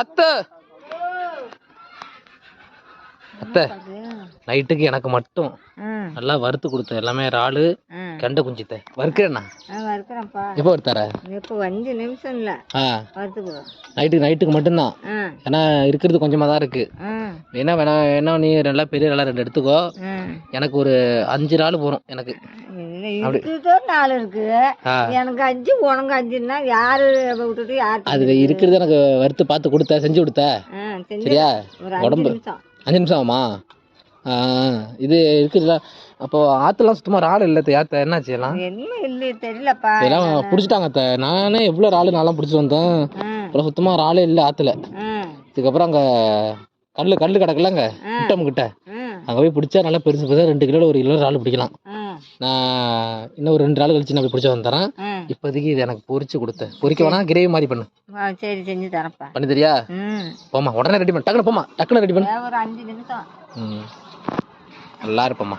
அத்தை அத்தை நைட்டுக்கு எனக்கு மட்டும் நல்லா வறுத்து கொடுத்த எல்லாமே இறாலு கெண்டை குஞ்சித்த வறுக்கிறேண்ணா எப்போ வறுத்தார இப்போ 5 நிமிஷம் இல்ல நைட்டுக்கு மட்டும்தான். ஏன்னா இருக்கிறது கொஞ்சமா தான் இருக்கு. வேணா நீ நல்லா பெரிய இறாலா 2 எடுத்துக்கோ. எனக்கு ஒரு 5 இறாலு போறோம். எனக்கு 4 இருக்கு. எனக்கு 5 உனக்கு 5ன்னா யாரு விட்டுட்டு யாரு அது இருக்கிறது எனக்கு வறுத்து பார்த்து கொடுத்த செஞ்சு கொடுத்த. சரியா உடம்பு 5 நிமிஷம் ஆகுமா? இது இருக்குதுல்ல. அப்போ ஆத்துலாம் சுத்தமா இறால் இல்ல யாத்த என்னாச்சு எல்லாம் தெரியலப்பா. எல்லாம் பிடிச்சிட்டாங்க அத்தை. நானே எவ்வளவு இறாலு நான்லாம் பிடிச்சிட்டு வந்தேன். அப்புறம் சுத்தமா இறாலே இல்ல ஆத்துல. இதுக்கப்புறம் அங்க கல்லு கிடக்கலங்க குட்டம் கிட்ட அங்க போய் பிடிச்சா நல்லா பெருசு 2 கிலோ 1 கிலோ இறாலு பிடிக்கலாம். நான் இன்னும் ஒரு 2 நாள் கழிச்சு நான் போய் பிடிச்ச வந்துறேன். இப்போதைக்கு இது எனக்கு பொரிச்சு கொடுத்த பொரிக்க வேணா கிரேவி மாதிரி பண்ணு. சரி செஞ்சு தரப்பா. பண்ணி தெரியா? போமா உடனே ரெடி பண்ணு. டக்குனு போமா டக்குனு ரெடி பண்ணு. ஒரு 5 நிமிஷம். நல்லா இருப்பம்மா.